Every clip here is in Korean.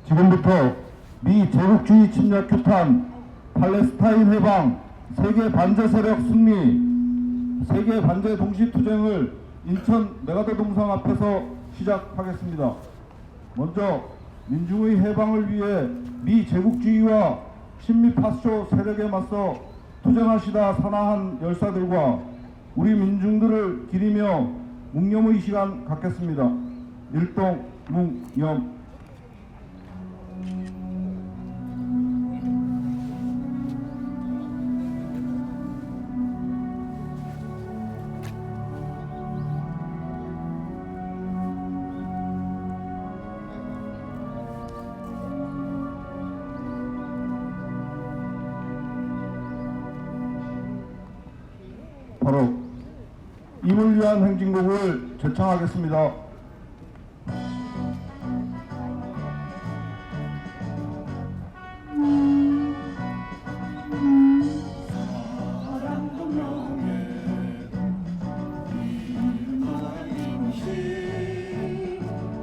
지금부터 미 제국주의 침략 규탄, 팔레스타인 해방, 세계 반제 세력 승리, 세계 반제 동시투쟁을 인천 메가더 동상 앞에서 시작하겠습니다. 먼저 민중의 해방을 위해 미 제국주의와 친미 파쇼 세력에 맞서 투쟁하시다 산화한 열사들과 우리 민중들을 기리며 묵념의 시간 갖겠습니다. 일동 묵념. 바로 임을 위한 행진곡을 제창하겠습니다.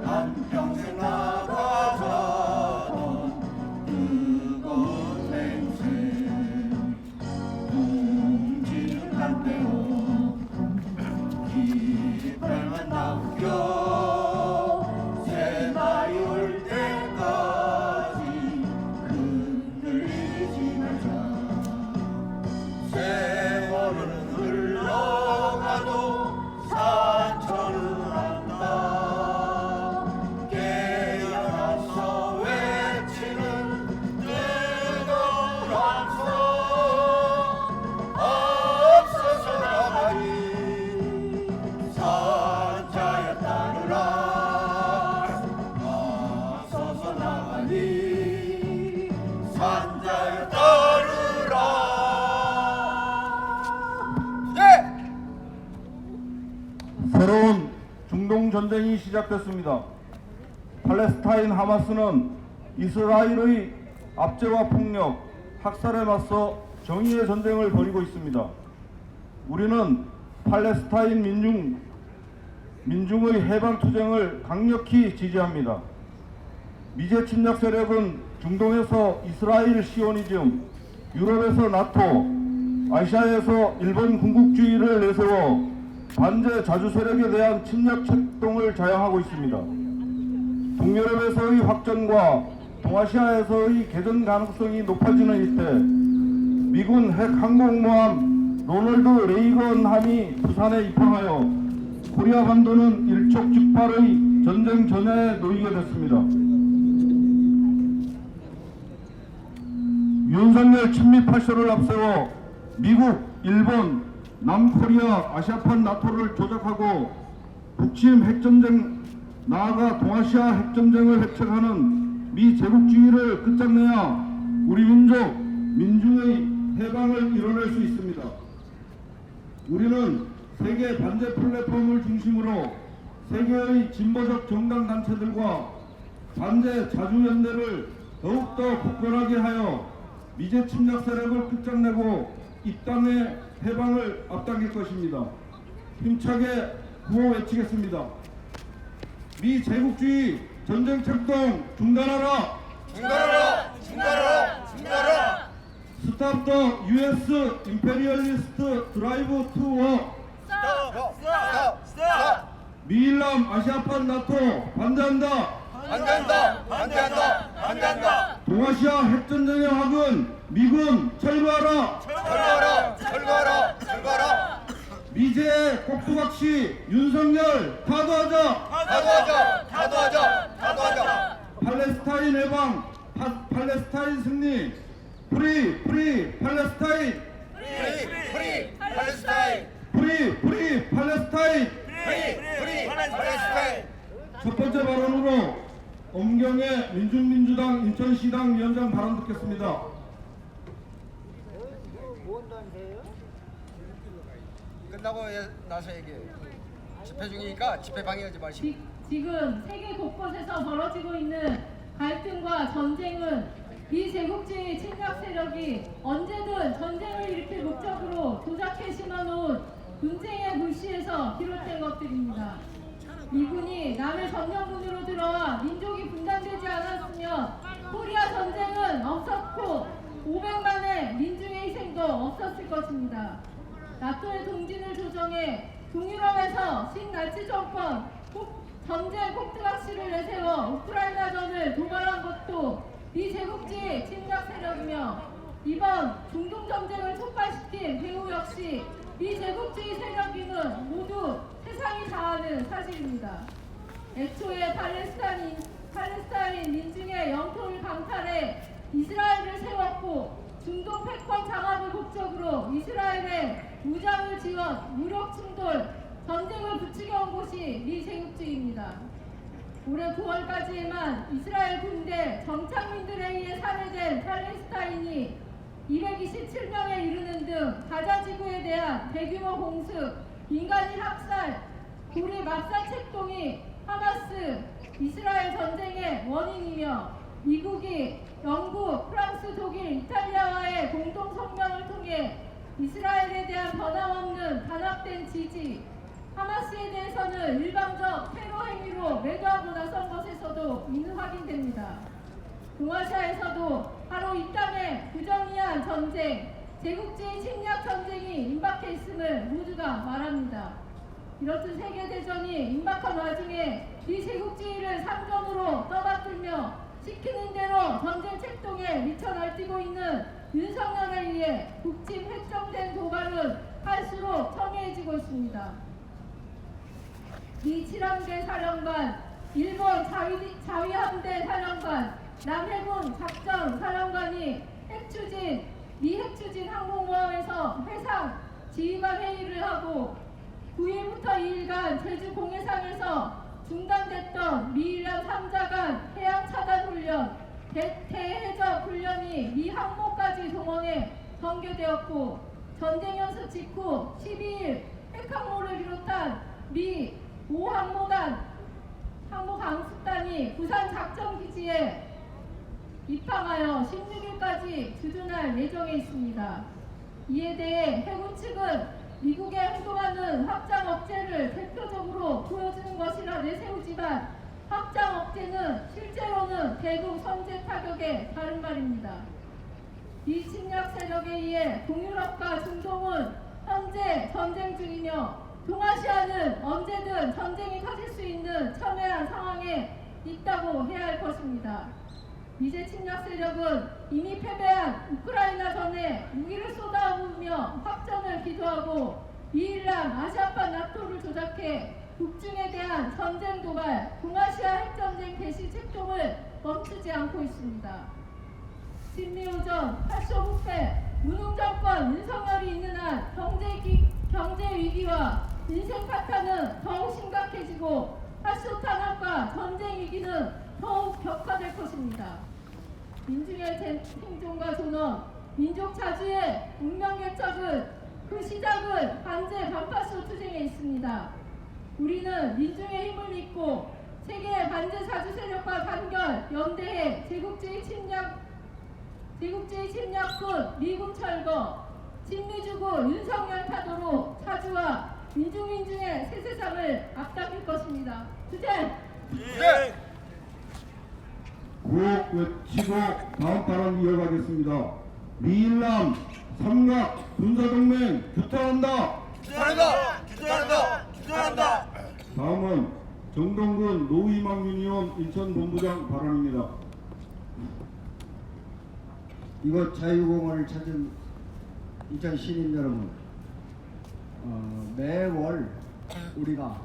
한평생 나가자던 뜨거운 냉생 움직이는 한대로 깃발만 남겨 새날이 올 때까지 흔들리지 말자. 세월은 흘러가도 산천은 한다. 깨어나서 외치는 뜨거운 함성 앞서서 나가니 산자야 따르라. 앞서서 나가니 산자야 따르라. 네! 새로운 중동 전쟁이 시작됐습니다. 팔레스타인 하마스는 이스라엘의 압제와 폭력, 학살에 맞서 정의의 전쟁을 벌이고 있습니다. 우리는 팔레스타인 민중의 해방 투쟁을 강력히 지지합니다. 미제 침략 세력은 중동에서 이스라엘 시오니즘, 유럽에서 나토, 아시아에서 일본 군국주의를 내세워 반제 자주 세력에 대한 침략策동을 자행하고 있습니다. 동유럽에서의 확전과 동아시아에서의 개전 가능성이 높아지는 이때 미군 핵 항공모함 로널드 레이건함이 부산에 입항하여 코리아 반도는 일촉즉발의 전쟁 전야에 놓이게 됐습니다. 윤석열 친미 파쇼를 앞세워 미국, 일본, 남코리아, 아시아판 나토를 조작하고 북침 핵전쟁, 나아가 동아시아 핵전쟁을 획책하는 미 제국주의를 끝장내야 우리 민중의 해방을 이뤄낼 수 있습니다. 우리는 세계 반제 플랫폼을 중심으로 세계의 진보적 정당 단체들과 반제 자주연대를 더욱더 굳건하게 하여 미제 침략 세력을 끝장내고 이 땅의 해방을 앞당길 것입니다. 힘차게 구호 외치겠습니다. 미 제국주의 전쟁策동 중단하라! 중단하라! 중단하라! 중단하라! 스탑 더 US 임페리얼리스트 드라이브 투 워. 스톱! 스톱! 스톱! 미일남 아시아판 나토 반대한다. 반대한다! 반대한다! 반대한다! 동아시아 핵전쟁의 화근 미군 철거하라. 철거하라! 철거하라! 철거하라! 미제 꼭두각시 윤석열 타도하자. 타도하자! 타도하자! 타도하자! 팔레스타인 해방, 팔레스타인 승리. 프리 팔레스타인. 프리 팔레스타인! 프리 팔레스타인. 프리 팔레스타인! 첫 번째 발언으로 엄경의 민중민주당 인천시당 위원장 발언 듣겠습니다. 끝나고 나서 얘기해. 집회 중이니까 집회 방해하지 마시고. 지금 세계 곳곳에서 벌어지고 있는 갈등과 전쟁은 비제국주의 침략 세력이 언제든 전쟁을 일으킬 목적으로 조작해 심어놓은 분쟁의 불씨에서 비롯된 것들입니다. 미군이 남의 점령군으로 들어와 민족이 분단되지 않았으면 코리아 전쟁은 없었고 500만의 민중의 희생도 없었을 것입니다. 나토의 동진을 조정해 동유럽에서 신나치 정권 전쟁 폭등학시를 내세워 우크라이나전을 도발한 것도 미제국주의 침략 세력이며 이번 중동 전쟁을 촉발시킨 배후 역시 미제국주의 세력임은 모두 세상이 다 아는 사실입니다. 애초에 팔레스타인 민중의 영토를 강탈해 이스라엘을 세웠고 중동 패권 장악을 목적으로 이스라엘에 무장을 지원, 무력 충돌, 전쟁을 부추겨온 곳이 미제국주의입니다. 올해 9월까지에만 이스라엘 군대 정착민들에 의해 살해된 팔레스타인이 227명에 이르는 등 가자 지구에 대한 대규모 공습, 민간인 학살, 고리 맙살 책동이 하마스, 이스라엘 전쟁의 원인이며 미국이 영국, 프랑스, 독일, 이탈리아와의 공동 성명을 통해 이스라엘에 대한 변함없는 단합된 지지, 하마스에 대해서는 일방적 테러 행위로 매도하고 나선 것에서도 이는 확인됩니다. 동아시아에서도 바로 이 땅에 부정의한 전쟁, 제국주의 침략 전쟁이 임박해 있음을 모두가 말합니다. 이렇듯 세계대전이 임박한 와중에 비제국주의를 상전으로 떠받들며 시키는 대로 전쟁 책동에 미쳐 날뛰고 있는 윤석열에 의해 북침 획정된 도발은 할수록 첨예해지고 있습니다. 미 7함대 사령관, 일본 자위함대 사령관, 남해군 작전 사령관이 미 핵추진 항공모함에서 해상 지휘관 회의를 하고 9일부터 2일간 제주 공해상에서 중단됐던 미일남 3자간 해양 차단 훈련, 대해적 훈련이 미 항모까지 동원해 전개되었고 전쟁 연습 직후 12일 핵항모를 비롯한 미 5항모 강습단이 부산 작전기지에 입항하여 16일까지 주둔할 예정에 있습니다. 이에 대해 해군 측은 미국의 행동하는 확장 억제를 대표적으로 보여주는 것이라 내세우지만 확장 억제는 실제로는 대북 선제 타격에 다른 말입니다. 이 침략 세력에 의해 동유럽과 중동은 현재 전쟁 중이며 동아시아는 언제든 전쟁이 터질 수 있는 첨예한 상황에 있다고 해야 할 것입니다. 미제 침략 세력은 이미 패배한 우크라이나 전에 무기를 쏟아부으며 확전을 기도하고 미일남 아시아판 나토를 조작해 북중에 대한 전쟁 도발, 동아시아 핵전쟁 개시 책동을 멈추지 않고 있습니다. 친미우전, 팔쇼부패, 무능정권 윤석열이 있는 한 경제 위기와 인생 파탄은 더욱 심각해지고 팔쇼 탄압과 전쟁 위기는 더욱 격화될 것입니다. 민중의 생존과 존엄, 민족 자주의 운명 개척은 그 시작은 반제 반파쇼 투쟁에 있습니다. 우리는 민중의 힘을 믿고 세계 반제 자주 세력과 단결, 연대해 제국주의 침략군 미군 철거, 친미주구 윤석열 타도로 자주와 민중의 새 세상을 앞당길 것입니다. 투쟁! 구호 외치고 다음 발언 이어가겠습니다. 미일남 삼각 군사동맹 규탄한다. 규탄한다. 다음은 정동근 노희망 유니온 인천본부장 발언입니다. 이곳 자유공원을 찾은 인천 시민 여러분, 매월 우리가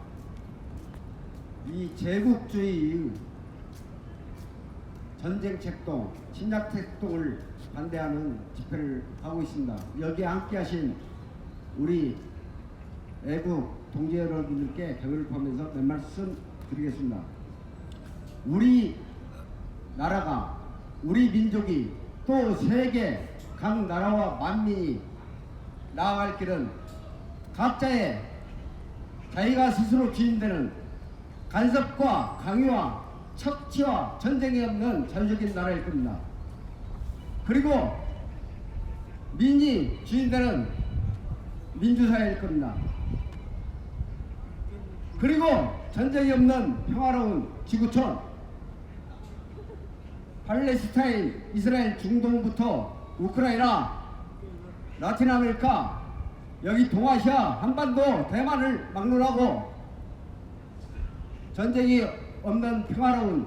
이 제국주의 전쟁 책동, 침략 책동을 반대하는 집회를 하고 있습니다. 여기에 함께하신 우리 애국 동지 여러분들께 격을 포함해서 몇 말씀 드리겠습니다. 우리 나라가, 우리 민족이 또 세계 각 나라와 만민이 나아갈 길은 각자의 자기가 스스로 주인되는 간섭과 강요와 척치와 전쟁이 없는 자유적인 나라일 겁니다. 그리고 민이 주인되는 민주사회일 겁니다. 그리고 전쟁이 없는 평화로운 지구촌 팔레스타인, 이스라엘, 중동부터 우크라이나, 라틴 아메리카, 여기 동아시아, 한반도, 대만을 막론하고 전쟁이 없는 평화로운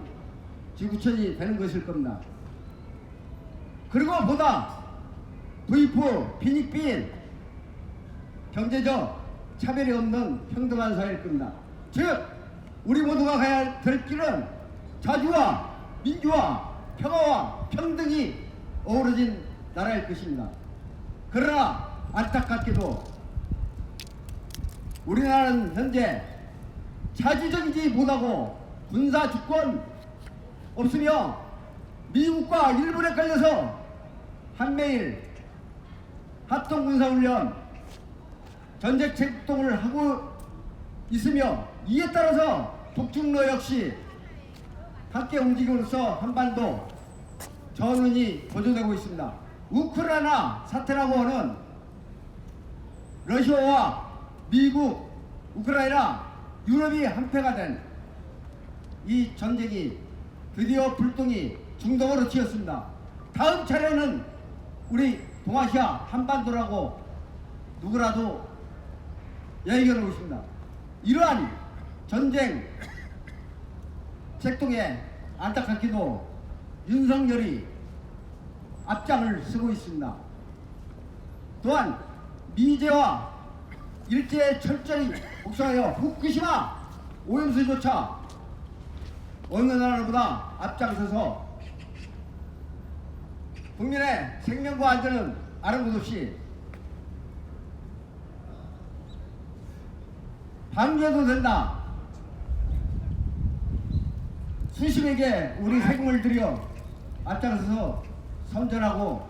지구촌이 되는 것일 겁니다. 그리고 보다 부익부, 빈익빈, 경제적 차별이 없는 평등한 사회일 겁니다. 즉 우리 모두가 가야 될 길은 자주와 민주와 평화와 평등이 어우러진 나라일 것입니다. 그러나 안타깝게도 우리나라는 현재 자주적이지 못하고 군사 주권 없으며 미국과 일본에 걸려서 한미일 합동군사훈련 전쟁 책동을 하고 있으며 이에 따라서 북중러 역시 함께 움직임으로써 한반도 전운이 고조되고 있습니다. 우크라이나 사태라고 하는 러시아와 미국, 우크라이나, 유럽이 한패가 된 이 전쟁이 드디어 불똥이 중동으로 튀었습니다. 다음 차례는 우리 동아시아 한반도라고 누구라도 얘기하고 있습니다. 이러한 전쟁 책동에 안타깝게도 윤석열이 앞장을 서고 있습니다. 또한 미제와 일제에 철저히 복수하여 후쿠시마 오염수조차 어느 나라보다 앞장서서 국민의 생명과 안전은 아는 것 없이 방조해도 된다. 수십에게 우리 세금을 들여 앞장서서 선전하고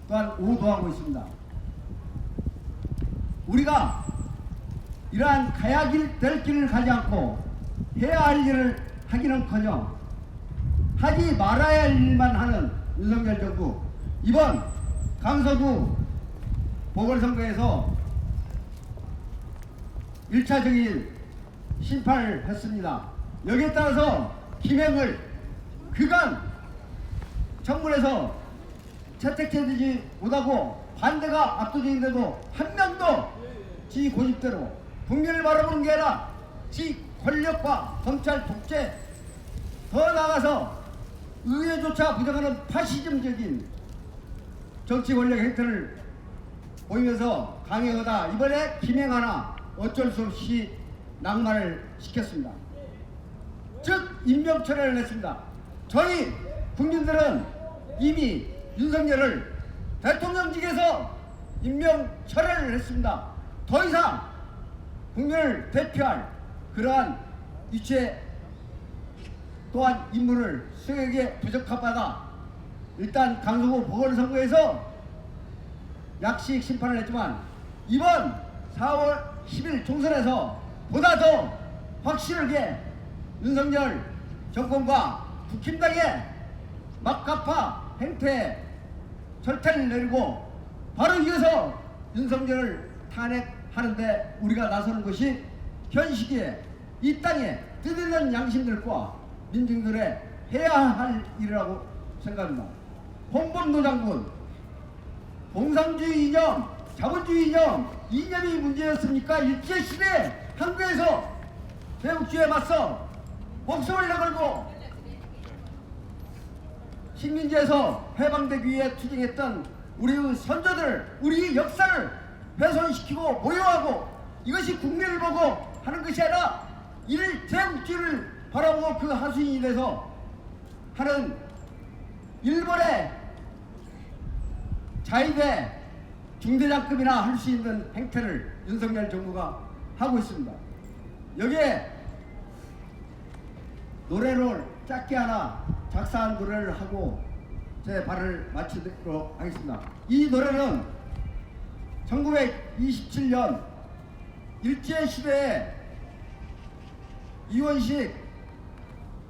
또한 오도하고 있습니다. 우리가 이러한 가야 될 길을 가지 않고 해야 할 일을 하기는커녕 하지 말아야 할 일만 하는 윤석열 정부, 이번 강서구 보궐선거에서 1차적인 심판을 했습니다. 여기에 따라서 김행을 그간 청문회에서 채택되지 못하고 반대가 압도적인데도 한 명도 지 고집대로 국민을 바라보는 게 아니라 지 권력과 검찰 독재, 더 나아가서 의회조차 부정하는 파시즘적인 정치 권력 행태를 보이면서 강행하다 이번에 김행하나 어쩔 수 없이 낙마를 시켰습니다. 즉 임명철회를 했습니다. 저희 국민들은 이미 윤석열을 대통령직에서 임명철회를 했습니다. 더 이상 국민을 대표할 그러한 위치에 또한 임무를 수행하기에 부적합 바다 일단 강서구 보궐선거에서 약식 심판을 했지만 이번 4월 10일 총선에서 보다 더 확실하게 윤석열 정권과 국힘당의 막가파 행태에 절타를 내리고 바로 이어서 윤석열을 탄핵하는데 우리가 나서는 것이 현 시기에 이 땅에 뜯어낸 양심들과 민중들의 해야 할 일이라고 생각합니다. 홍범도 장군, 공산주의 이념, 자본주의 이념, 이념이 문제였습니까? 일제시대 한국에서 제국주의에 맞서 목숨을 내걸고 식민지에서 해방되기 위해 투쟁했던 우리의 선조들, 우리의 역사를 훼손시키고 모욕하고 이것이 국민을 보고 하는 것이 아니라 이를 제국주의를 바라보고 그 하수인이 돼서 하는 일본의 자위대 중대장급이나 할 수 있는 행태를 윤석열 정부가 하고 있습니다. 여기에 노래를 짧게 하나 작사한 노래를 하고 제 발을 마치도록 하겠습니다. 이 노래는 1927년 일제시대에 이원식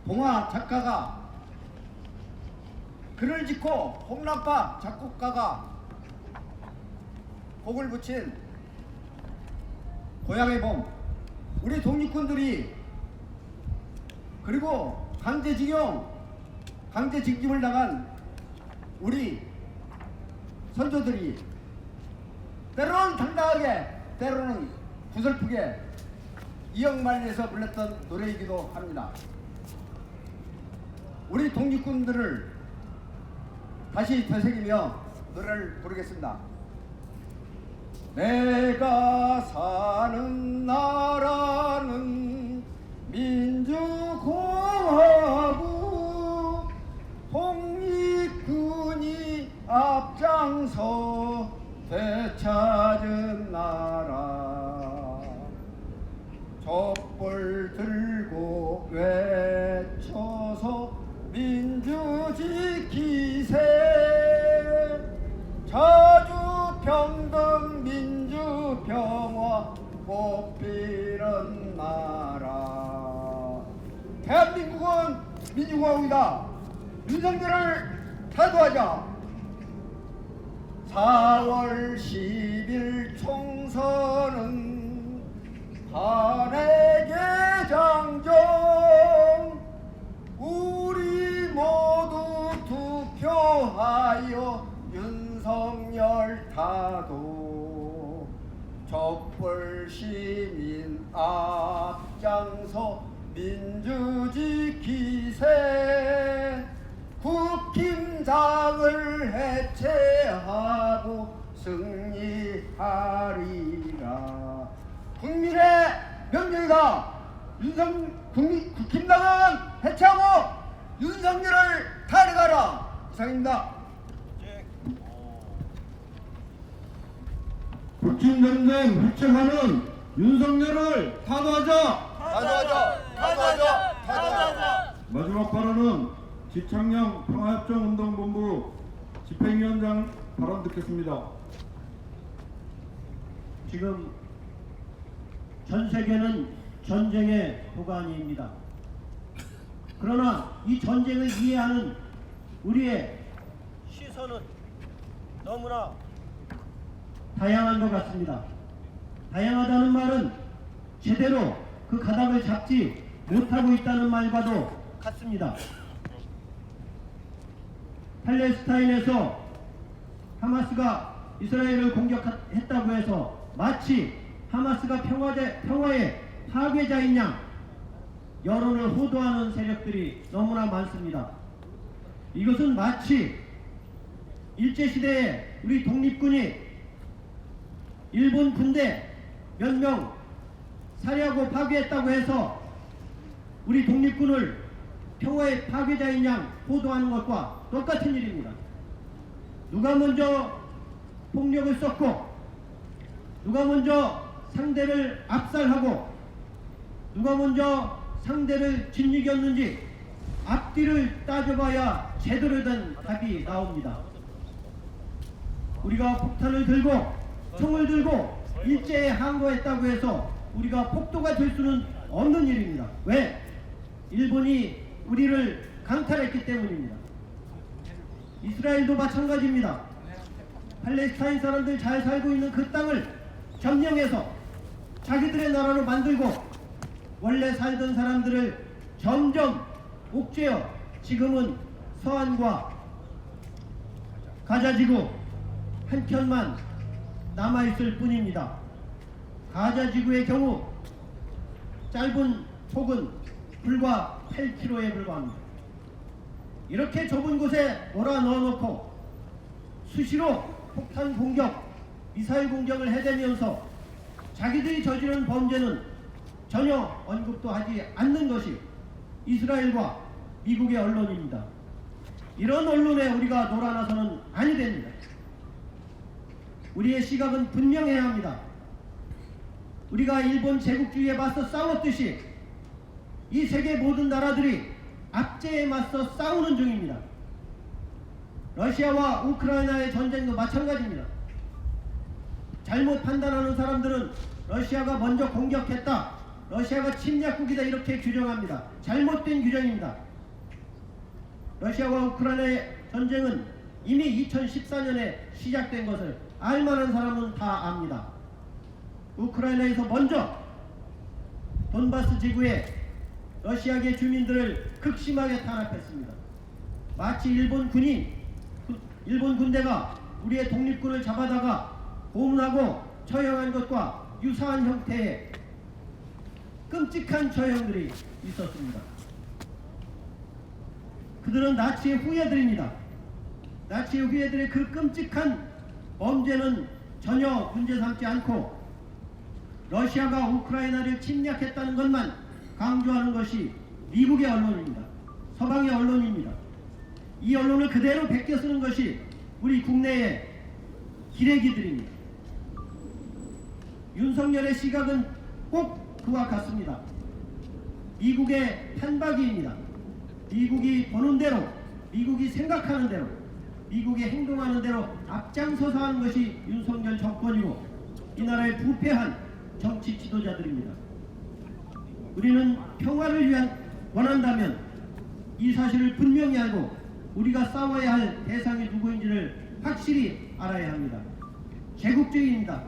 동화 작가가 글을 짓고 홍남파 작곡가가 곡을 붙인 고향의 봄 우리 독립군들이 그리고 강제징용, 강제징집을 당한 우리 선조들이 때로는 당당하게 때로는 구슬프게 이역만리에서 불렀던 노래이기도 합니다. 우리 독립군들을 다시 되새기며 노래를 부르겠습니다. 내가 사는 나라는 민주공화국, 독립군이 앞장서 되찾은 나라. 촛불 들고 외쳐서 민주 지키세. 자주 평등 민주 평화 꽃피는 나라. 대한민국은 민주공화국이다. 윤석열을 타도하자. 4월 10일 총선은 탄핵의 장정. 우리 모두 투표하여 윤석열 타도. 촛불 시민 앞장서 민주 지키세. 국힘당을 해체하고 승리하리라. 국민의 명령이다. 국힘당은 해체하고 윤석열을 탄핵하라. 이상입니다. 국힘전쟁 해체하는 윤석열을 타도하자. 타도하자. 마지막 발언은 지창영 평화협정운동본부 집행위원장 발언 듣겠습니다. 지금 전 세계는 전쟁의 도가니입니다. 그러나 이 전쟁을 이해하는 우리의 시선은 너무나 다양한 것 같습니다. 다양하다는 말은 제대로 그 가닥을 잡지 못하고 있다는 말과도 같습니다. 팔레스타인에서 하마스가 이스라엘을 공격했다고 해서 마치 하마스가 평화의 파괴자인 양 여론을 호도하는 세력들이 너무나 많습니다. 이것은 마치 일제시대에 우리 독립군이 일본 군대 몇 명 살해하고 파괴했다고 해서 우리 독립군을 평화의 파괴자인 양 호도하는 것과 똑같은 일입니다. 누가 먼저 폭력을 썼고 누가 먼저 상대를 압살하고 누가 먼저 상대를 짓이겼는지 앞뒤를 따져봐야 제대로 된 답이 나옵니다. 우리가 폭탄을 들고 총을 들고 일제에 항거했다고 해서 우리가 폭도가 될 수는 없는 일입니다. 왜? 일본이 우리를 강탈했기 때문입니다. 이스라엘도 마찬가지입니다. 팔레스타인 사람들 잘 살고 있는 그 땅을 점령해서 자기들의 나라로 만들고 원래 살던 사람들을 점점 옥죄어 지금은 서한과 가자지구 한켠만 남아있을 뿐입니다. 가자지구의 경우 짧은 폭은 불과 8km에 불과합니다. 이렇게 좁은 곳에 몰아넣어놓고 수시로 폭탄 공격, 미사일 공격을 해대면서 자기들이 저지른 범죄는 전혀 언급도 하지 않는 것이 이스라엘과 미국의 언론입니다. 이런 언론에 우리가 놀아나서는 아니 됩니다. 우리의 시각은 분명해야 합니다. 우리가 일본 제국주의에 맞서 싸웠듯이 이 세계 모든 나라들이 압제에 맞서 싸우는 중입니다. 러시아와 우크라이나의 전쟁도 마찬가지입니다. 잘못 판단하는 사람들은 러시아가 먼저 공격했다, 러시아가 침략국이다 이렇게 규정합니다. 잘못된 규정입니다. 러시아와 우크라이나의 전쟁은 이미 2014년에 시작된 것을 알만한 사람은 다 압니다. 우크라이나에서 먼저 돈바스 지구에 러시아계 주민들을 극심하게 탄압했습니다. 마치 일본 군대가 우리의 독립군을 잡아다가 고문하고 처형한 것과 유사한 형태의 끔찍한 처형들이 있었습니다. 그들은 나치의 후예들입니다. 나치의 후예들의 그 끔찍한 범죄는 전혀 문제 삼지 않고 러시아가 우크라이나를 침략했다는 것만 강조하는 것이 미국의 언론입니다. 서방의 언론입니다. 이 언론을 그대로 베껴 쓰는 것이 우리 국내의 기레기들입니다. 윤석열의 시각은 꼭 그와 같습니다. 미국의 판박이입니다. 미국이 보는 대로, 미국이 생각하는 대로, 미국이 행동하는 대로 앞장서서 하는 것이 윤석열 정권이고 이 나라의 부패한 정치 지도자들입니다. 우리는 평화를 원한다면 이 사실을 분명히 알고 우리가 싸워야 할 대상이 누구인지를 확실히 알아야 합니다. 제국주의입니다.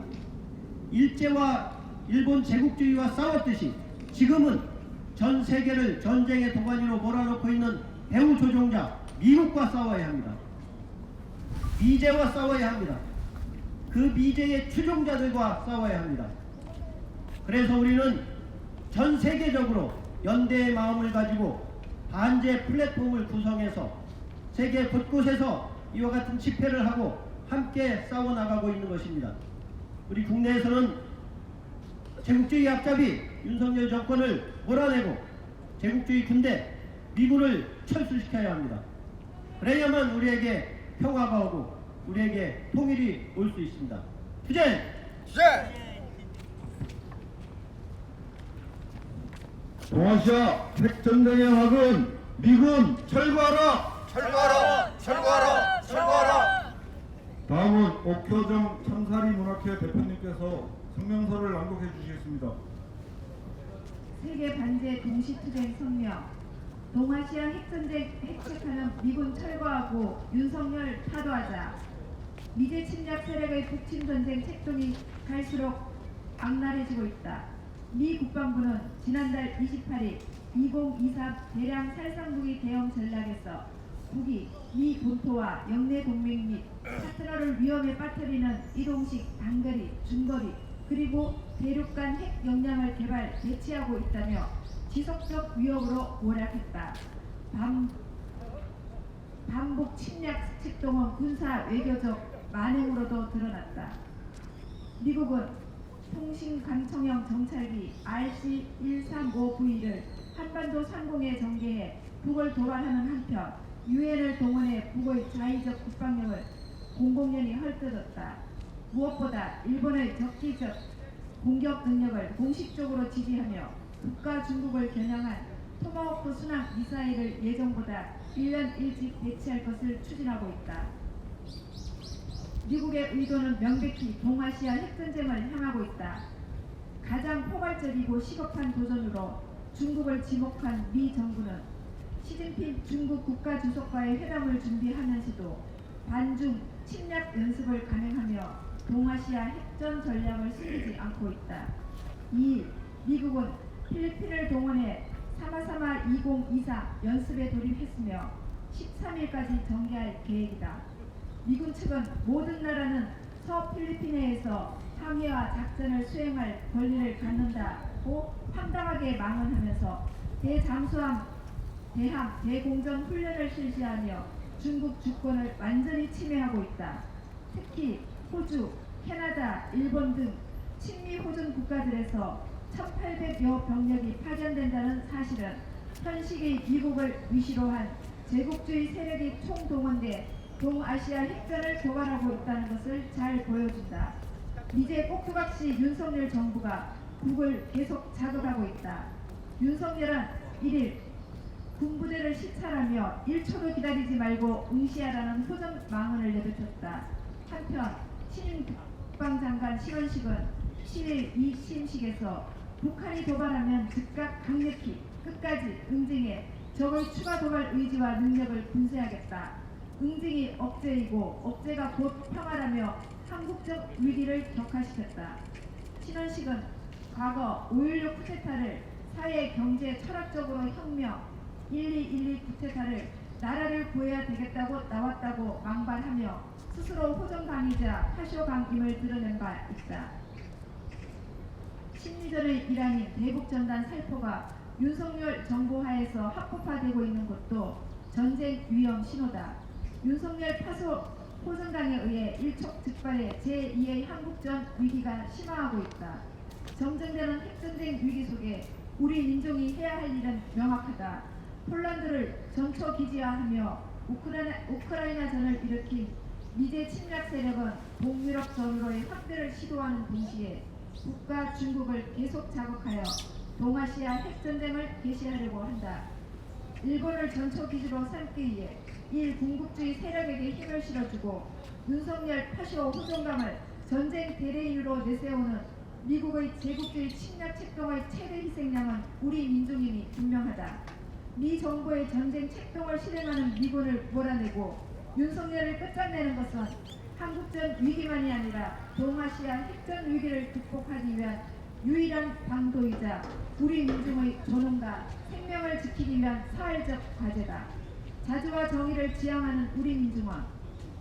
일제와 일본 제국주의와 싸웠듯이 지금은 전 세계를 전쟁의 도가니로 몰아넣고 있는 배후 조종자 미국과 싸워야 합니다. 미제와 싸워야 합니다. 그 미제의 추종자들과 싸워야 합니다. 그래서 우리는 전 세계적으로 연대의 마음을 가지고 반제 플랫폼을 구성해서 세계 곳곳에서 이와 같은 집회를 하고 함께 싸워나가고 있는 것입니다. 우리 국내에서는 제국주의 앞잡이 윤석열 정권을 몰아내고 제국주의 군대 미군을 철수시켜야 합니다. 그래야만 우리에게 평화가 오고 우리에게 통일이 올 수 있습니다. 투쟁! 동아시아 핵전쟁의 확은 미군 철거하라! 철거하라! 철거하라! 철거하라! 다음은 옥효정 참사리 문학회 대표님께서 성명서를 낭독해 주시겠습니다. 세계 반제 동시투쟁 성명. 동아시아 핵전쟁 핵책하는 미군 철거하고 윤석열 타도하자. 미제 침략 세력의 북침 전쟁 책동이 갈수록 악랄해지고 있다. 미 국방부는 지난달 28일 2023 대량 살상무기 대형 전략에서 북이 미 본토와 영내 동맹 및 파트너를 위험에 빠뜨리는 이동식 단거리, 중거리 그리고 대륙 간 핵 역량을 개발, 배치하고 있다며 지속적 위협으로 모략했다. 반복 침략 책동은 군사 외교적 만행으로도 드러났다. 미국은 통신 강청형 정찰기 RC-135V를 한반도 상공에 전개해 북을 도발하는 한편 유엔을 동원해 북의 자의적 국방력을 공공연히 헐뜯었다. 무엇보다 일본의 적기적 공격 능력을 공식적으로 지지하며 북과 중국을 겨냥한 토마호크 순항 미사일을 예정보다 1년 일찍 배치할 것을 추진하고 있다. 미국의 의도는 명백히 동아시아 핵전쟁을 향하고 있다. 가장 포괄적이고 시급한 도전으로 중국을 지목한 미 정부는 시진핑 중국 국가주석과의 회담을 준비하면서도 반중 침략 연습을 감행하며 동아시아 핵전 전략을 숨기지 않고 있다. 2일 미국은 필리핀을 동원해 사마사마 2023 연습에 돌입했으며 13일까지 전개할 계획이다. 미군 측은 모든 나라는 서필리핀해에서 항해와 작전을 수행할 권리를 갖는다고 황당하게 망언하면서 대잠수함, 대함, 대공전 훈련을 실시하며 중국 주권을 완전히 침해하고 있다. 특히 호주, 캐나다, 일본 등 친미 호전 국가들에서 1800여 병력이 파견된다는 사실은 현 시기 미국을 위시로 한 제국주의 세력이 총동원돼 동아시아 핵전을 도발하고 있다는 것을 잘 보여준다. 미제 꼭두각시 윤석열 정부가 북을 계속 자극하고 있다. 윤석열은 1일 군부대를 시찰하며 1초도 기다리지 말고 응시하라는 호전 망언을 내뱉었다. 한편 신임 국방장관 시원식은 10일 이 시임식에서 북한이 도발하면 즉각 강력히 끝까지 응징해 적의 추가 도발 의지와 능력을 분쇄하겠다. 응징이 억제이고 억제가 곧 평화라며 한국적 위기를 격화시켰다. 신원식은 과거 5.16 쿠데타를 사회, 경제, 철학적으로 혁명, 1212 구테타를 나라를 구해야 되겠다고 나왔다고 망발하며 스스로 호정강이자 파쇼강임을 드러낸 바 있다. 심리전의 일환인 대북전단 살포가 윤석열 정부 하에서 합법화되고 있는 것도 전쟁 위험 신호다. 윤석열 파쇼 호정강에 의해 일촉즉발의 제2의 한국전 위기가 심화하고 있다. 정전되는 핵전쟁 위기 속에 우리 민족이 해야 할 일은 명확하다. 폴란드를 전초 기지화하며 우크라이나전을 일으킨 미제 침략 세력은 동유럽 전으로의 확대를 시도하는 동시에 북과 중국을 계속 자극하여 동아시아 핵전쟁을 개시하려고 한다. 일본을 전초 기지로 삼기 위해 일 군국주의 세력에게 힘을 실어주고 윤석열 파쇼 호종감을 전쟁 대레인으로 내세우는 미국의 제국주의 침략 책동의 최대 희생양은 우리 민중임이 분명하다. 미 정부의 전쟁 책동을 실행하는 미군을 몰아내고 윤석열을 끝장내는 것은 한국전 위기만이 아니라 동아시아 핵전 위기를 극복하기 위한 유일한 방도이자 우리 민중의 존엄과 생명을 지키기 위한 사회적 과제다. 자주와 정의를 지향하는 우리 민중은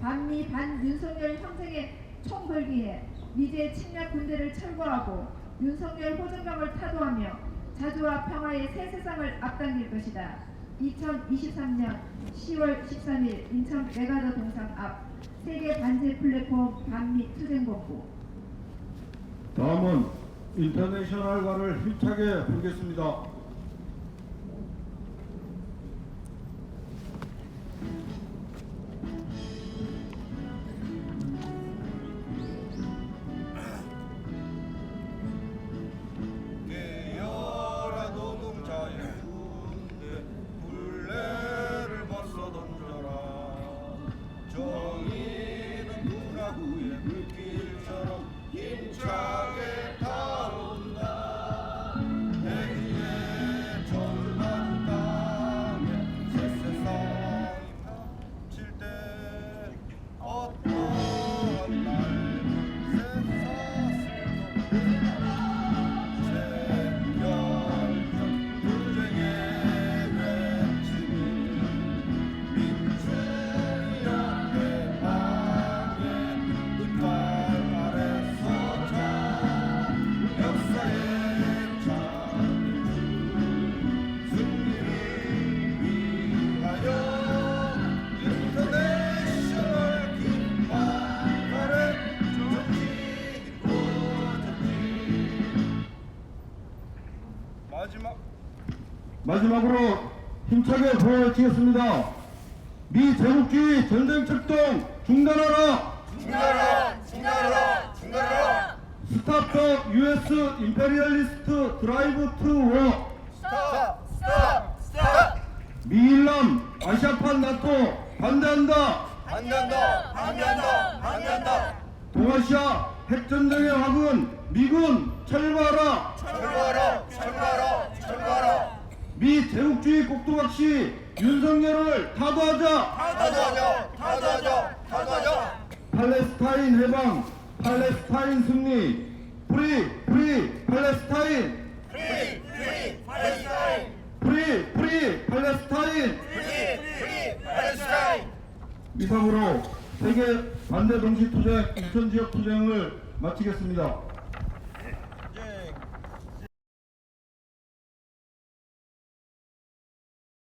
반미 반윤석열 형제의 총궐기에 미제 침략 군대를 철거하고 윤석열 호정감을 타도하며 자주와 평화의 새 세상을 앞당길 것이다. 2023년 10월 13일 인천 메가더 동상 앞 세계 반제 플랫폼 반미 투쟁본부. 다음은 인터내셔널가를 힘차게 부르겠습니다. 깨어라 노동자의 군대 굴레를 벗어 던져라. 정의는 누나구의 불길처럼 힘차게 타온다. 대지의 절반 땅에 새 세상이 펼칠 때 어떤 날 마지막으로 힘차게 보여치겠습니다. 미 제국주의 전쟁 책동 중단하라. 중단하라. 중단하라. 중단하라. 스탑 더 US 임페리얼리스트 드라이브 투 워. 스탑. 스탑. 스탑. 미일남 아시아판 나토 반대한다. 반대한다. 반대한다. 반대한다. 동아시아 핵전쟁의 화근 미군 철거하라. 철거하라. 철거하라. 철거하라. 미 제국주의 꼭두각시 윤석열을 타도하자. 타도하자. 타도하자. 타도하자. 팔레스타인 해방, 팔레스타인 승리, 프리 팔레스타인, 프리 팔레스타인. 프리 팔레스타인. 프리 팔레스타인. 이상으로 세계 반대 동시 투쟁 인천 지역 투쟁을 마치겠습니다.